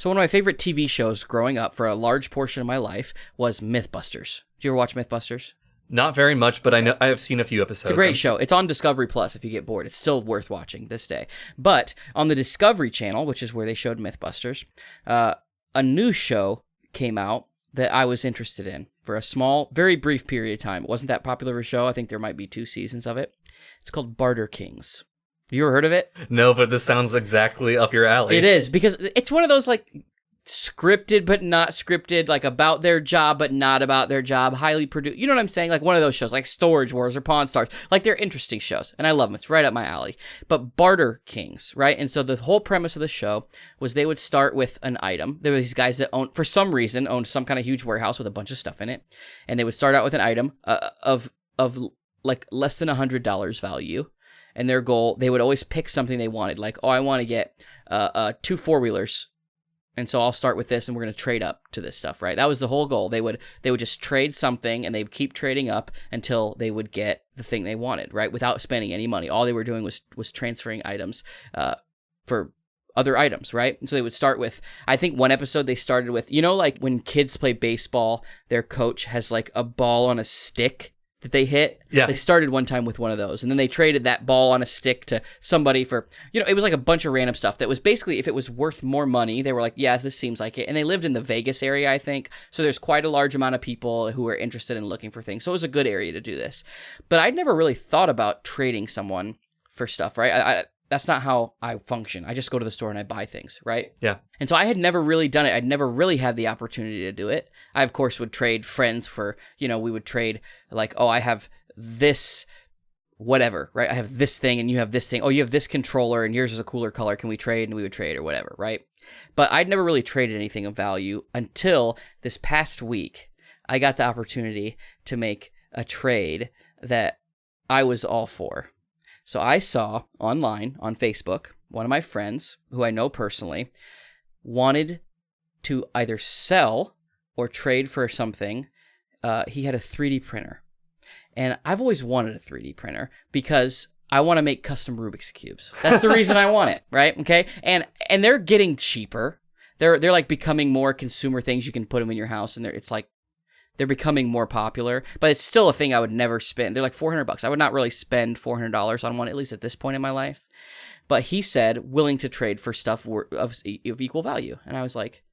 So one of my favorite TV shows growing up for a large portion of my life was Mythbusters. Did you ever watch Mythbusters? Not very much, but I have seen a few episodes. It's a great show. It's on Discovery Plus if you get bored. It's still worth watching this day. But on the Discovery Channel, which is where they showed Mythbusters, a new show came out that I was interested in for a small, very brief period of time. It wasn't that popular of a show. I think there might be 2 seasons of it. It's called Barter Kings. You ever heard of it? No, but this sounds exactly up your alley. It is, because it's one of those, like, scripted but not scripted, like about their job but not about their job, highly produced. You know what I'm saying? Like one of those shows, like Storage Wars or Pawn Stars. Like, they're interesting shows, and I love them. It's right up my alley. But Barter Kings, right? And so the whole premise of the show was they would start with an item. There were these guys that for some reason, owned some kind of huge warehouse with a bunch of stuff in it, and they would start out with an item of like less than $100 value. And their goal, they would always pick something they wanted. Like, I want to get 2 4-wheelers. And so I'll start with this, and we're going to trade up to this stuff, right? That was the whole goal. They would just trade something, and they'd keep trading up until they would get the thing they wanted, right? Without spending any money. All they were doing was transferring items for other items, right? And so they would start with, I think one episode they started with, like when kids play baseball, their coach has like a ball on a stick that they hit. Yeah. They started one time with one of those, and then they traded that ball on a stick to somebody for, it was like a bunch of random stuff that was basically, if it was worth more money, they were like, yeah, this seems like it. And they lived in the Vegas area, I think. So there's quite a large amount of people who are interested in looking for things. So it was a good area to do this. But I'd never really thought about trading someone for stuff, right? That's not how I function. I just go to the store and I buy things, right? Yeah. And so I had never really done it. I'd never really had the opportunity to do it. I, of course, would trade friends for, we would trade like, I have this whatever, right? I have this thing and you have this thing. Oh, you have this controller and yours is a cooler color. Can we trade? And we would trade or whatever, right? But I'd never really traded anything of value until this past week. I got the opportunity to make a trade that I was all for. So I saw online on Facebook, one of my friends who I know personally wanted to either sell or trade for something. He had a 3D printer. And I've always wanted a 3D printer because I want to make custom Rubik's Cubes. That's the reason I want it, right? Okay? And they're getting cheaper. They're like becoming more consumer things. You can put them in your house, and they're becoming more popular, but it's still a thing I would never spend. They're like $400. I would not really spend $400 on one, at least at this point in my life. But he said willing to trade for stuff of equal value. And I was like,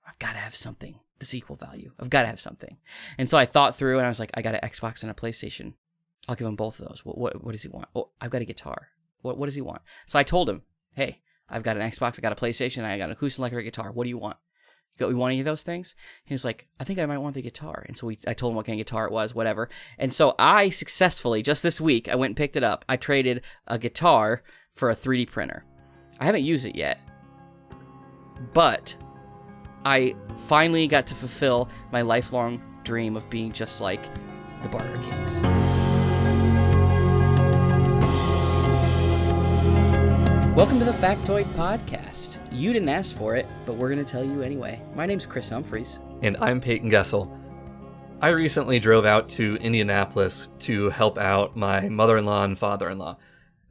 I've got to have something that's equal value. I've got to have something. And so I thought through, and I was like, I got an Xbox and a PlayStation. I'll give him both of those. What does he want? Oh, I've got a guitar. What does he want? So I told him, hey, I've got an Xbox, I got a PlayStation, I got an acoustic electric guitar. What do you want? You want any of those things? He was like, I think I might want the guitar. And so I told him what kind of guitar it was, whatever. And so I successfully, just this week, I went and picked it up. I traded a guitar for a 3D printer. I haven't used it yet, but I finally got to fulfill my lifelong dream of being just like the Barter Kings. Welcome to the Factoid Podcast. You didn't ask for it, but we're going to tell you anyway. My name's Chris Humphreys. And I'm Payton Gessel. I recently drove out to Indianapolis to help out my mother-in-law and father-in-law.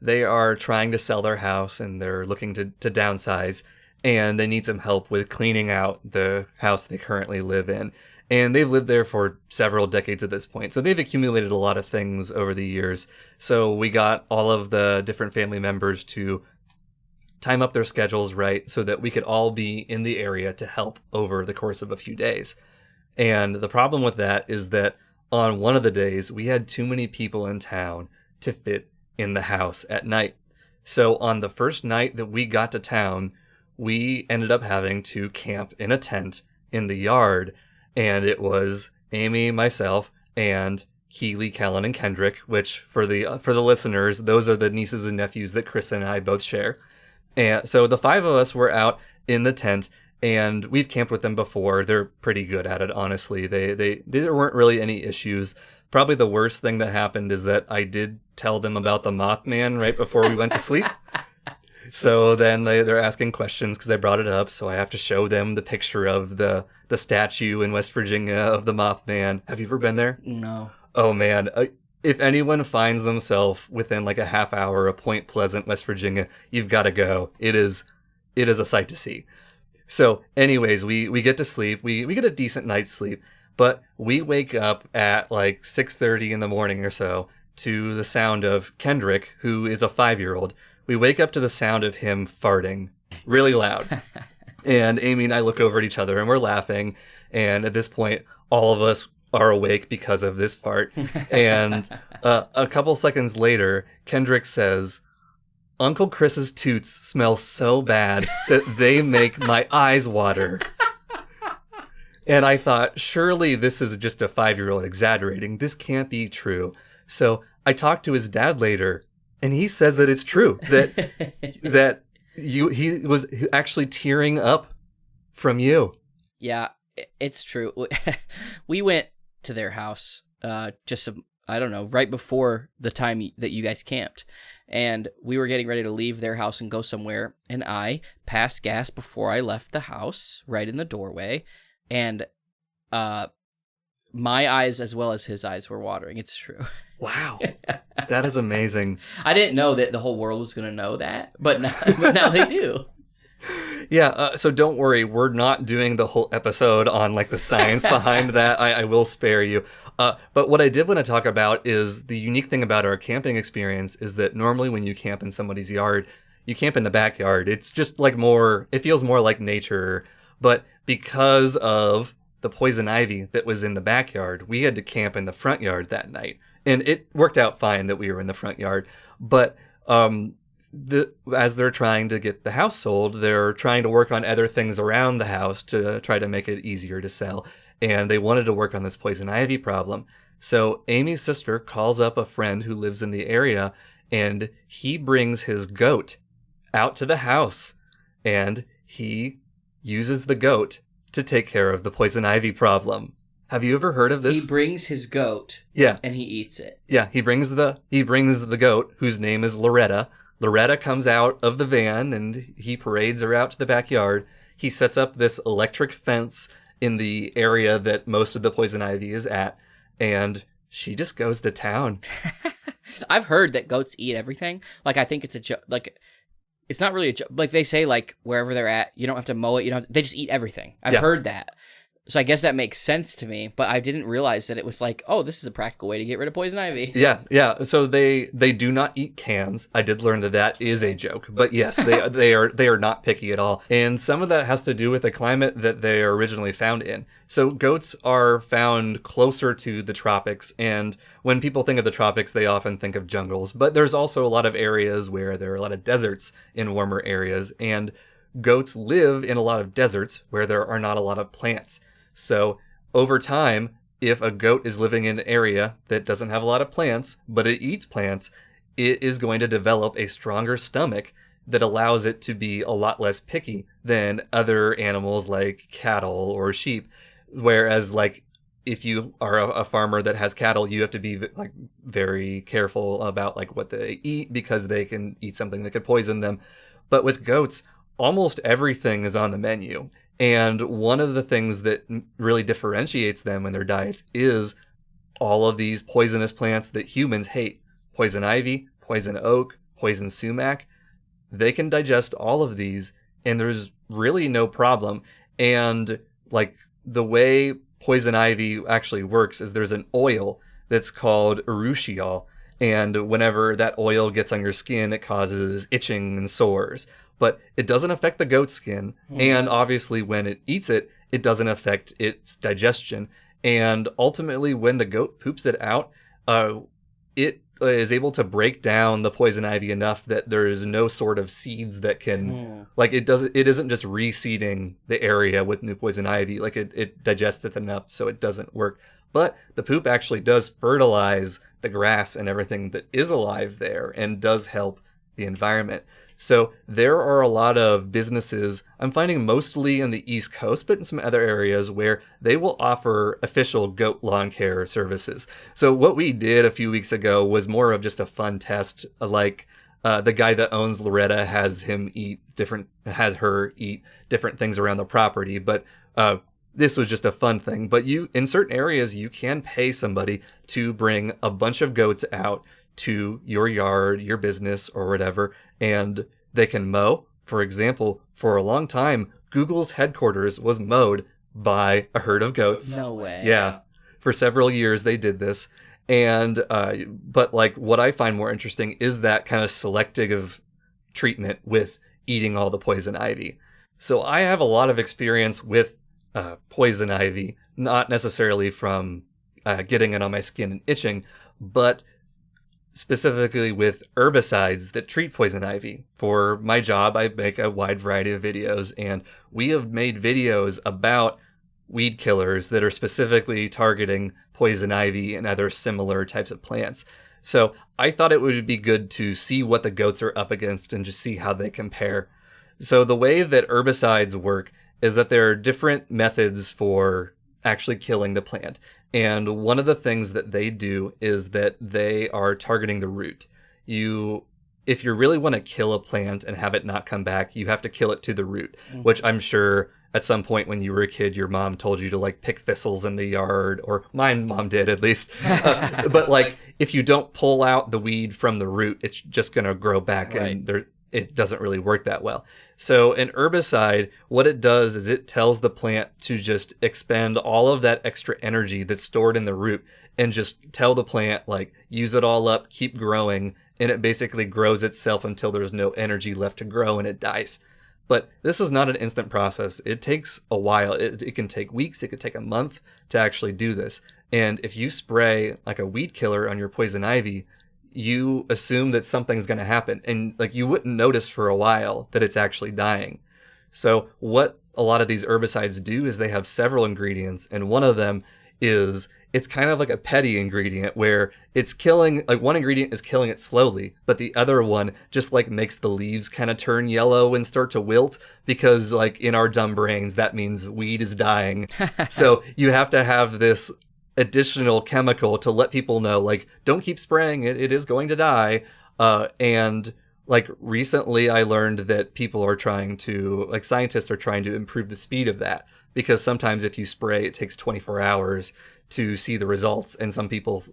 They are trying to sell their house, and they're looking to downsize, and they need some help with cleaning out the house they currently live in. And they've lived there for several decades at this point, so they've accumulated a lot of things over the years. So we got all of the different family members to time up their schedules right so that we could all be in the area to help over the course of a few days. And the problem with that is that on one of the days, we had too many people in town to fit in the house at night. So on the first night that we got to town, we ended up having to camp in a tent in the yard. And it was Amy, myself, and Keely, Kellen, and Kendrick, which for the listeners, those are the nieces and nephews that Chris and I both share. And so the 5 of us were out in the tent, and we've camped with them before. They're pretty good at it, honestly. There weren't really any issues. Probably the worst thing that happened is that I did tell them about the Mothman right before we went to sleep. So then they're asking questions because I brought it up, so I have to show them the picture of the statue in West Virginia of the Mothman. Have you ever been there? No. Oh, man. If anyone finds themselves within like a half hour of Point Pleasant, West Virginia, you've got to go. It is a sight to see. So anyways, we get to sleep. We get a decent night's sleep, but we wake up at like 6:30 in the morning or so to the sound of Kendrick, who is a 5-year-old. We wake up to the sound of him farting really loud. And Amy and I look over at each other and we're laughing. And at this point, all of us are awake because of this fart. And a couple seconds later, Kendrick says, "Uncle Chris's toots smell so bad that they make my eyes water." And I thought, surely this is just a 5-year-old exaggerating. This can't be true. So I talked to his dad later, and he says that it's true, that he was actually tearing up from you. Yeah, it's true. We went to their house I don't know, right before the time that you guys camped. And we were getting ready to leave their house and go somewhere. And I passed gas before I left the house, right in the doorway. And my eyes as well as his eyes were watering. It's true. Wow. That is amazing. I didn't know that the whole world was going to know that, but now they do. Yeah, so don't worry. We're not doing the whole episode on like the science behind that. I will spare you. But what I did want to talk about is the unique thing about our camping experience is that normally when you camp in somebody's yard, you camp in the backyard. It's just like it feels more like nature. But because of the poison ivy that was in the backyard, we had to camp in the front yard that night. And it worked out fine that we were in the front yard. But as they're trying to get the house sold, they're trying to work on other things around the house to try to make it easier to sell. And they wanted to work on this poison ivy problem. So Amy's sister calls up a friend who lives in the area, and he brings his goat out to the house, and he uses the goat to take care of the poison ivy problem. Have you ever heard of this? He brings his goat. Yeah. And he eats it. Yeah, he brings the goat, whose name is Loretta. Loretta comes out of the van and he parades her out to the backyard. He sets up this electric fence in the area that most of the poison ivy is at, and she just goes to town. I've heard that goats eat everything. Like, I think it's a joke. Like, it's not really a joke. Like, they say, like, wherever they're at, you don't have to mow it. They just eat everything. I've heard that. So I guess that makes sense to me, but I didn't realize that it was like, oh, this is a practical way to get rid of poison ivy. Yeah. So they do not eat cans. I did learn that is a joke, but yes, they are not picky at all. And some of that has to do with the climate that they are originally found in. So goats are found closer to the tropics, and when people think of the tropics, they often think of jungles, but there's also a lot of areas where there are a lot of deserts in warmer areas, and goats live in a lot of deserts where there are not a lot of plants. So over time, if a goat is living in an area that doesn't have a lot of plants, but it eats plants, it is going to develop a stronger stomach that allows it to be a lot less picky than other animals like cattle or sheep. Whereas, like, if you are a farmer that has cattle, you have to be like very careful about like what they eat because they can eat something that could poison them. But with goats, almost everything is on the menu. And one of the things that really differentiates them in their diets is all of these poisonous plants that humans hate. Poison ivy, poison oak, poison sumac. They can digest all of these, and there's really no problem. And like the way poison ivy actually works is there's an oil that's called urushiol. And whenever that oil gets on your skin, it causes itching and sores. But it doesn't affect the goat's skin. And obviously when it eats it, it doesn't affect its digestion. And ultimately when the goat poops it out, it is able to break down the poison ivy enough that there is no sort of seeds that can, like it isn't just reseeding the area with new poison ivy. Like it digests it enough so it doesn't work. But the poop actually does fertilize the grass and everything that is alive there and does help the environment. So there are a lot of businesses, I'm finding mostly in the East Coast, but in some other areas where they will offer official goat lawn care services. So what we did a few weeks ago was more of just a fun test. Like the guy that owns Loretta has her eat different things around the property. But this was just a fun thing. But in certain areas, you can pay somebody to bring a bunch of goats out to your yard, your business, or whatever, and they can mow. For example, for a long time, Google's headquarters was mowed by a herd of goats. No way. Yeah. For several years they did this. And, but like what I find more interesting is that kind of selective treatment with eating all the poison ivy. So I have a lot of experience with poison ivy, not necessarily from getting it on my skin and itching, but specifically with herbicides that treat poison ivy. For my job, I make a wide variety of videos, and we have made videos about weed killers that are specifically targeting poison ivy and other similar types of plants. So I thought it would be good to see what the goats are up against and just see how they compare. So the way that herbicides work is that there are different methods for actually killing the plant. And one of the things that they do is that they are targeting the root. If you really want to kill a plant and have it not come back, you have to kill it to the root, which I'm sure at some point when you were a kid, your mom told you to like pick thistles in the yard, or my mom did at least. But like, if you don't pull out the weed from the root, it's just going to grow back, right. And it doesn't really work that well. So an herbicide, what it does is it tells the plant to just expend all of that extra energy that's stored in the root and just tell the plant, like, use it all up, keep growing, and it basically grows itself until there's no energy left to grow and it dies. But this is not an instant process. It takes a while. It can take weeks. It could take a month to actually do this. And if you spray like a weed killer on your poison ivy, you assume that something's going to happen. And like you wouldn't notice for a while that it's actually dying. So what a lot of these herbicides do is they have several ingredients. And one of them is it's kind of like a petty ingredient where it's killing, like one ingredient is killing it slowly, but the other one just like makes the leaves kind of turn yellow and start to wilt, because like in our dumb brains, that means weed is dying. So you have to have this additional chemical to let people know, like, don't keep spraying it, it is going to die. And like recently I learned that people are trying to, like scientists are trying to improve the speed of that, because sometimes if you spray, it takes 24 hours to see the results. And some people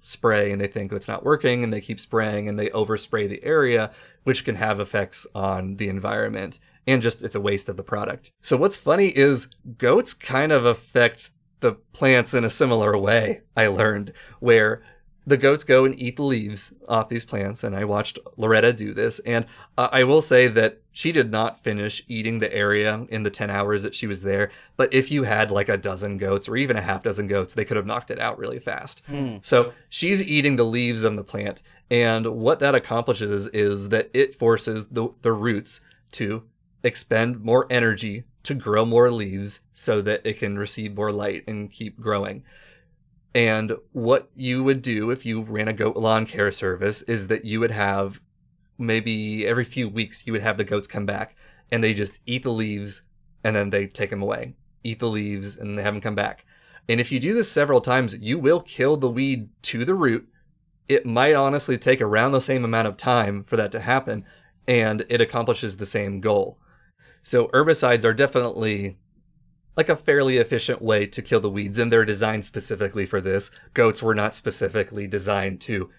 spray and they think it's not working and they keep spraying and they overspray the area, which can have effects on the environment and just it's a waste of the product. So what's funny is goats kind of affect the plants in a similar way, I learned, where the goats go and eat the leaves off these plants, and I watched Loretta do this, and I will say that she did not finish eating the area in the 10 hours that she was there, but if you had like a dozen goats or even a half dozen goats, they could have knocked it out really fast. So she's eating the leaves of the plant, and what that accomplishes is that it forces the roots to expend more energy to grow more leaves so that it can receive more light and keep growing. And what you would do if you ran a goat lawn care service is that you would have maybe every few weeks you would have the goats come back and they just eat the leaves and then they take them away, eat the leaves and they have them come back. And if you do this several times, you will kill the weed to the root. It might honestly take around the same amount of time for that to happen, and it accomplishes the same goal. So herbicides are definitely like a fairly efficient way to kill the weeds, and they're designed specifically for this. Goats were not specifically designed to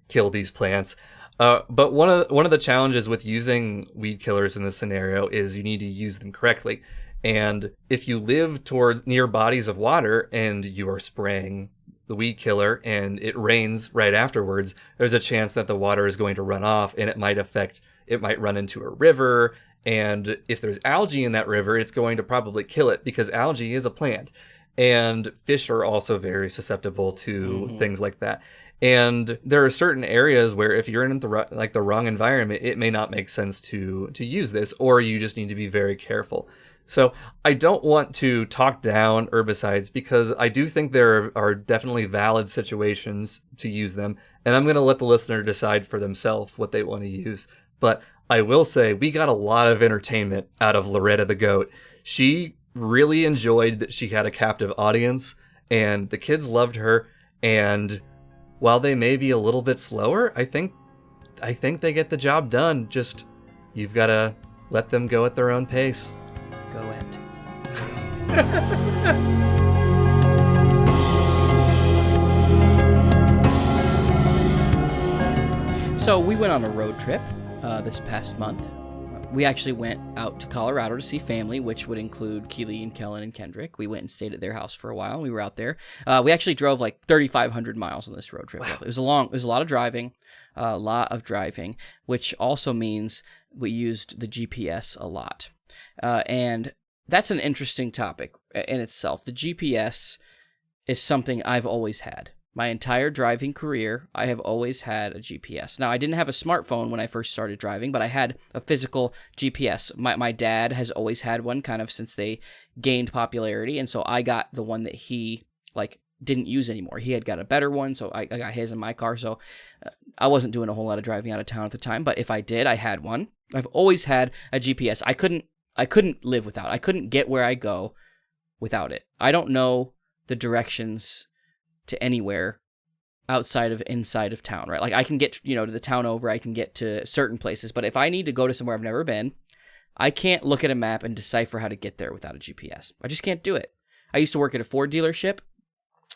kill these plants. But one of the challenges with using weed killers in this scenario is you need to use them correctly. And if you live near bodies of water and you are spraying the weed killer and it rains right afterwards, there's a chance that the water is going to run off and it might run into a river. And if there's algae in that river, it's going to probably kill it, because algae is a plant. And fish are also very susceptible to things like that. And there are certain areas where if you're in the wrong environment, it may not make sense to use this, or you just need to be very careful. So I don't want to talk down herbicides, because I do think there are definitely valid situations to use them. And I'm going to let the listener decide for themselves what they want to use. But I will say we got a lot of entertainment out of Loretta the goat. She really enjoyed that she had a captive audience, and the kids loved her. And while they may be a little bit slower, I think they get the job done. Just, you've got to let them go at their own pace. Go it. So we went on a road trip this past month, We actually went out to Colorado to see family, which would include Keely and Kellen and Kendrick. We went and stayed at their house for a while. We were out there. We actually drove like 3,500 miles on this road trip. Wow. It was a lot of driving, which also means we used the GPS a lot. And that's an interesting topic in itself. The GPS is something I've always had. My entire driving career, I have always had a GPS. Now, I didn't have a smartphone when I first started driving, but I had a physical GPS. My dad has always had one kind of since they gained popularity, and so I got the one that he didn't use anymore. He had got a better one, so I got his in my car, so I wasn't doing a whole lot of driving out of town at the time, but if I did, I had one. I've always had a GPS. I couldn't live without it. I couldn't get where I go without it. I don't know the directions to anywhere inside of town, right? Like I can get, to the town over, I can get to certain places, but if I need to go to somewhere I've never been, I can't look at a map and decipher how to get there without a GPS. I just can't do it. I used to work at a Ford dealership,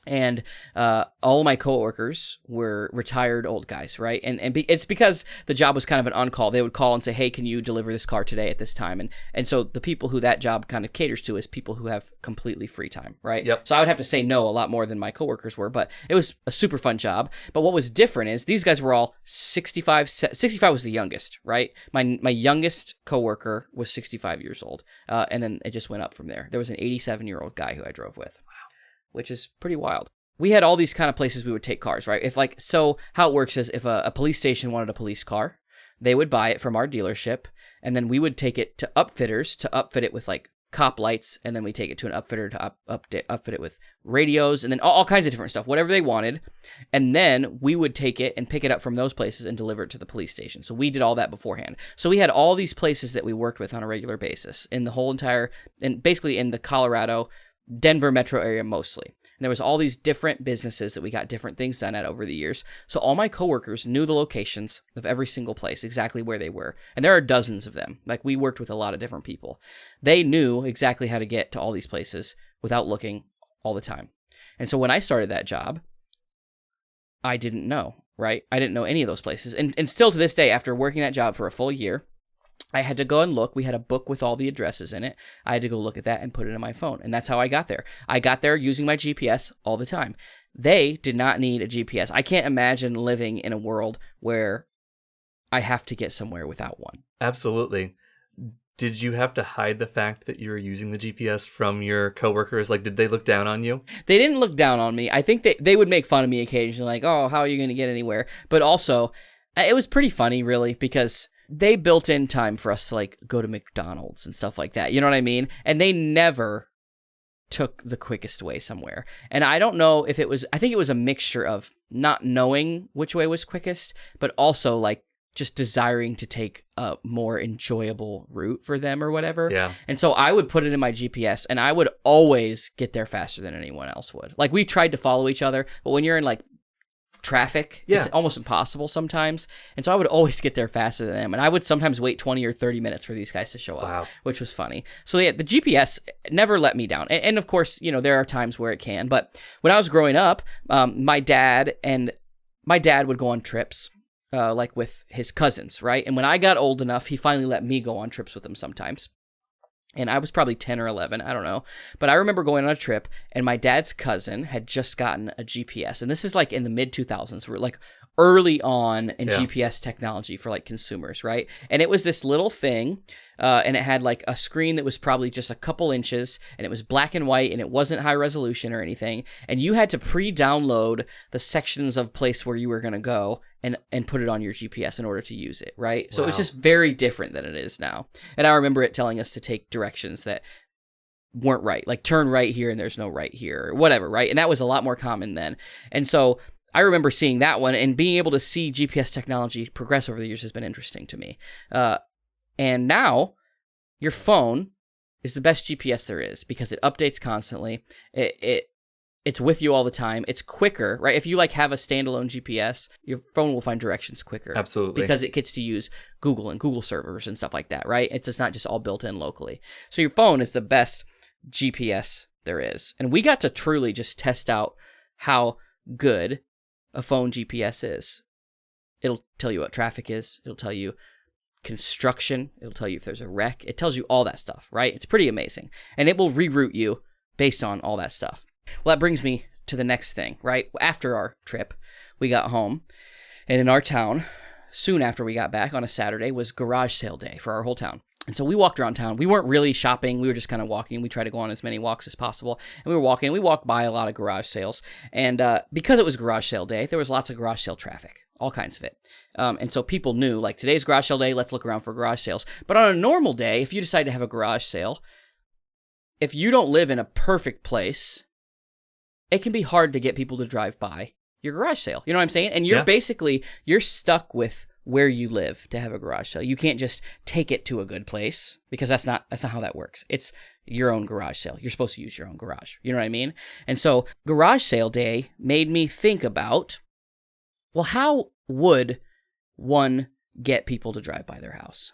and all of my coworkers were retired old guys, right? And it's because the job was kind of an on-call. They would call and say, hey, can you deliver this car today at this time? And so the people who that job kind of caters to is people who have completely free time, right? Yep. So I would have to say no a lot more than my coworkers were, but it was a super fun job. But what was different is these guys were all 65. 65 was the youngest, right? My youngest coworker was 65 years old, and then it just went up from there. There was an 87-year-old guy who I drove with. Which is pretty wild. We had all these kind of places we would take cars, right? So how it works is if a police station wanted a police car, they would buy it from our dealership, and then we would take it to upfitters to upfit it with like cop lights, and then we take it to an upfitter to upfit it with radios, and then all kinds of different stuff, whatever they wanted. And then we would take it and pick it up from those places and deliver it to the police station. So we did all that beforehand. So we had all these places that we worked with on a regular basis in the whole entire, and basically in the Colorado, Denver metro area mostly. And there was all these different businesses that we got different things done at over the years. So all my coworkers knew the locations of every single place, exactly where they were. And there are dozens of them. Like we worked with a lot of different people. They knew exactly how to get to all these places without looking all the time. And so when I started that job, I didn't know, right? I didn't know any of those places. And still to this day, after working that job for a full year, I had to go and look. We had a book with all the addresses in it. I had to go look at that and put it in my phone. And that's how I got there. I got there using my GPS all the time. They did not need a GPS. I can't imagine living in a world where I have to get somewhere without one. Absolutely. Did you have to hide the fact that you were using the GPS from your coworkers? Like, did they look down on you? They didn't look down on me. I think they would make fun of me occasionally, like, oh, how are you going to get anywhere? But also, it was pretty funny, really, because they built in time for us to like go to McDonald's and stuff like that. You know what I mean? And they never took the quickest way somewhere. And I don't know if I think it was a mixture of not knowing which way was quickest, but also like just desiring to take a more enjoyable route for them or whatever. Yeah. And so I would put it in my GPS and I would always get there faster than anyone else would. Like we tried to follow each other, but when you're in like traffic, it's almost impossible sometimes. And so I would always get there faster than them. And I would sometimes wait 20 or 30 minutes for these guys to show up, which was funny. So yeah, the GPS never let me down. And of course, there are times where it can. But when I was growing up, my dad would go on trips, like with his cousins, right? And when I got old enough, he finally let me go on trips with them sometimes. And I was probably 10 or 11, I don't know. But I remember going on a trip, and my dad's cousin had just gotten a GPS. And this is like in the mid-2000s, like early on in GPS technology for like consumers, right? And it was this little thing, and it had like a screen that was probably just a couple inches, and it was black and white, and it wasn't high resolution or anything. And you had to pre-download the sections of place where you were going to go and put it on your GPS in order to use it, right? So it was just very different than it is now. And I remember it telling us to take directions that weren't right, like turn right here and there's no right here or whatever, right? And that was a lot more common then. And so I remember seeing that one, and being able to see GPS technology progress over the years has been interesting to me. And now your phone is the best GPS there is because it updates constantly. It's with you all the time. It's quicker, right? If you like have a standalone GPS, your phone will find directions quicker. Absolutely. Because it gets to use Google and Google servers and stuff like that, right? It's just not just all built in locally. So your phone is the best GPS there is. And we got to truly just test out how good a phone GPS is. It'll tell you what traffic is. It'll tell you construction. It'll tell you if there's a wreck. It tells you all that stuff, right? It's pretty amazing. And it will reroute you based on all that stuff. Well, that brings me to the next thing, right? After our trip, we got home. And in our town, soon after we got back on a Saturday, was garage sale day for our whole town. And so we walked around town. We weren't really shopping. We were just kind of walking. We tried to go on as many walks as possible. And we were walking. We walked by a lot of garage sales. And because it was garage sale day, there was lots of garage sale traffic, all kinds of it. And so people knew, like, today's garage sale day, let's look around for garage sales. But on a normal day, if you decide to have a garage sale, if you don't live in a perfect place, it can be hard to get people to drive by your garage sale. You know what I'm saying? And you're stuck with where you live to have a garage sale. You can't just take it to a good place, because that's not how that works. It's your own garage sale. You're supposed to use your own garage. You know what I mean? And so garage sale day made me think about, well, how would one get people to drive by their house?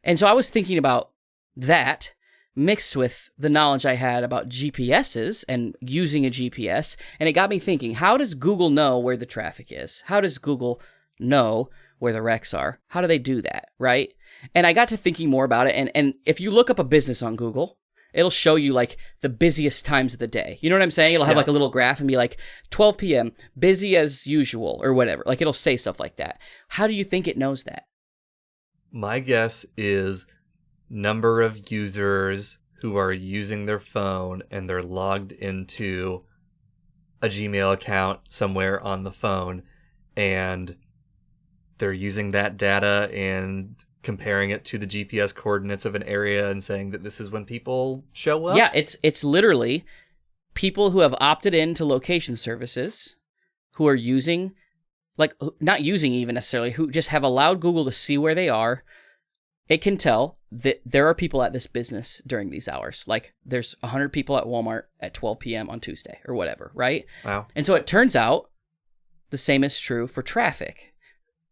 And so I was thinking about that mixed with the knowledge I had about GPSs and using a GPS. And it got me thinking, how does Google know where the traffic is? How does Google know where the wrecks are? How do they do that, right? And I got to thinking more about it. And if you look up a business on Google, it'll show you like the busiest times of the day. You know what I'm saying? It'll have like a little graph and be like 12 p.m., busy as usual or whatever. Like it'll say stuff like that. How do you think it knows that? My guess is number of users who are using their phone and they're logged into a Gmail account somewhere on the phone, and they're using that data and comparing it to the GPS coordinates of an area and saying that this is when people show up? Yeah, it's literally people who have opted into location services, who are using, like, not using even necessarily, who just have allowed Google to see where they are. It can tell that there are people at this business during these hours. Like, there's 100 people at Walmart at 12 p.m. on Tuesday or whatever, right? Wow. And so it turns out the same is true for traffic.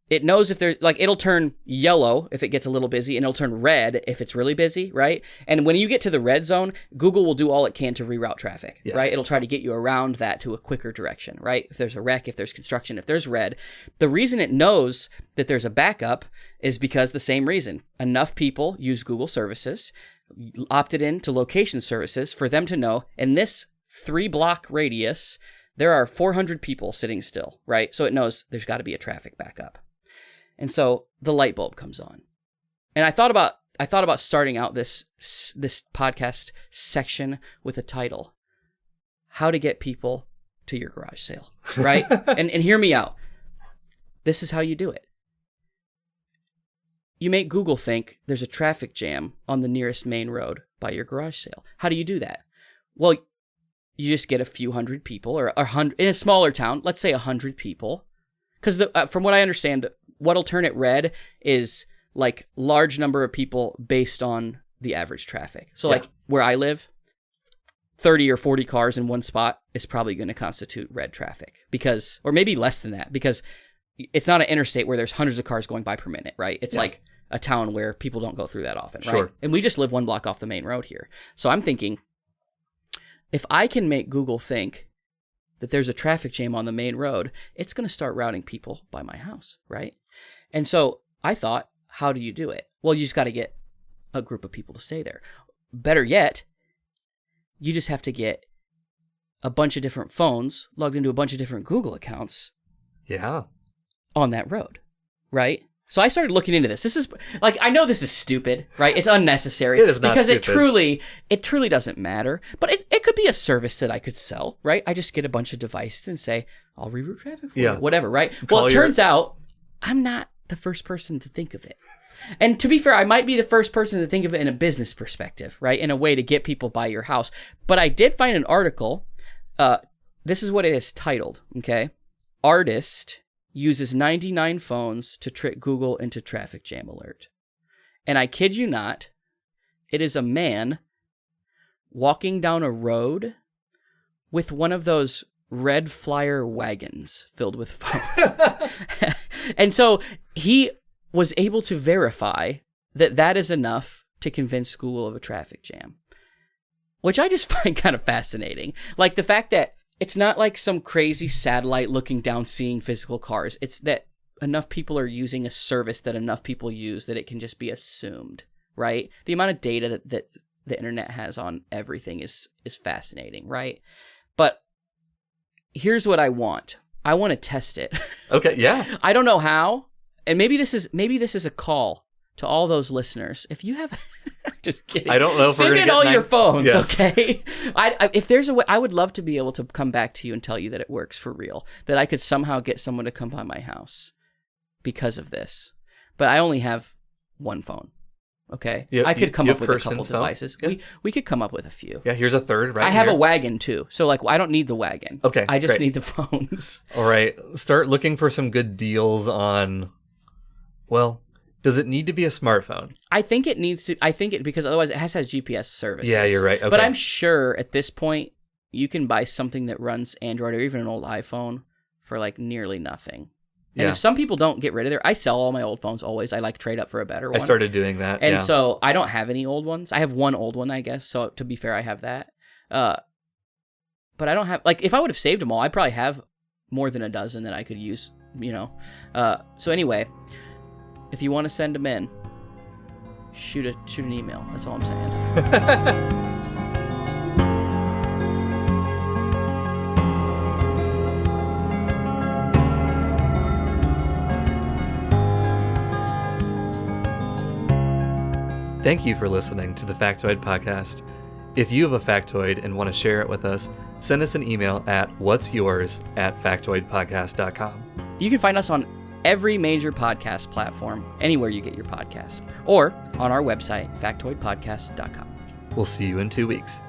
It knows if there's, like, it'll turn yellow if it gets a little busy, and it'll turn red if it's really busy, right? And when you get to the red zone, Google will do all it can to reroute traffic, right? It'll try to get you around that to a quicker direction, right? If there's a wreck, if there's construction, if there's red. The reason it knows that there's a backup is because the same reason. Enough people use Google services, opted in to location services, for them to know in this 3-block radius, there are 400 people sitting still, right? So it knows there's got to be a traffic backup. And so the light bulb comes on. And I thought about starting out this podcast section with a title: How to Get People to Your Garage Sale, right? and hear me out. This is how you do it. You make Google think there's a traffic jam on the nearest main road by your garage sale. How do you do that? Well, you just get a few hundred people, or 100 in a smaller town, let's say 100 people. Because from what I understand, what'll turn it red is like large number of people based on the average traffic. So like where I live, 30 or 40 cars in one spot is probably going to constitute red traffic, because, or maybe less than that, because it's not an interstate where there's hundreds of cars going by per minute, right? It's like a town where people don't go through that often, right? Sure. And we just live 1 block off the main road here. So I'm thinking, if I can make Google think that there's a traffic jam on the main road, it's going to start routing people by my house, right? And so I thought, how do you do it? Well, you just got to get a group of people to stay there. Better yet, you just have to get a bunch of different phones logged into a bunch of different Google accounts. Yeah. On that road, right? So I started looking into this. This is, like, I know this is stupid, right? It's unnecessary. It is not because stupid. it truly doesn't matter. But it could be a service that I could sell, right? I just get a bunch of devices and say, I'll reroute traffic for you, whatever, right? Well, it turns out I'm not the first person to think of it. And to be fair, I might be the first person to think of it in a business perspective, right? In a way to get people by your house. But I did find an article. This is what it is titled, okay? Artist uses 99 phones to trick Google into traffic jam alert. And I kid you not, it is a man walking down a road with one of those red flyer wagons filled with phones. And so he was able to verify that that is enough to convince Google of a traffic jam, which I just find kind of fascinating. Like the fact that it's not like some crazy satellite looking down seeing physical cars. It's that enough people are using a service that enough people use that it can just be assumed, right? The amount of data that the internet has on everything is fascinating, right? But here's what I want. I want to test it. Okay, yeah. I don't know how, and maybe this is a call to all those listeners. If you have, just kidding. I don't know if send we're gonna in get all your phones, yes. okay? If there's a way, I would love to be able to come back to you and tell you that it works for real. That I could somehow get someone to come by my house because of this. But I only have one phone. Okay, I could come up with a couple devices. Yeah. We could come up with a few. Yeah, here's a third right I have here. a wagon too, so like I don't need the wagon. Okay, I just great. need the phones. All right, start looking for some good deals on. Well, does it need to be a smartphone? I think it needs to. I think it because otherwise it has GPS services. Yeah, you're right. Okay. But I'm sure at this point you can buy something that runs Android or even an old iPhone for like nearly nothing. And Yeah. if some people don't get rid of I sell all my old phones always. I like trade up for a better one. I started doing that. And yeah. so I don't have any old ones. I have one old one, I guess. So to be fair, I have that. But I don't have, like, if I would have saved them all, I probably have more than a dozen that I could use, you know. So anyway, if you want to send them in, shoot an email. That's all I'm saying. Thank you for listening to the Factoid Podcast. If you have a factoid and want to share it with us, send us an email at whatsyours@factoidpodcast.com. You can find us on every major podcast platform, anywhere you get your podcasts, or on our website, factoidpodcast.com. We'll see you in 2 weeks.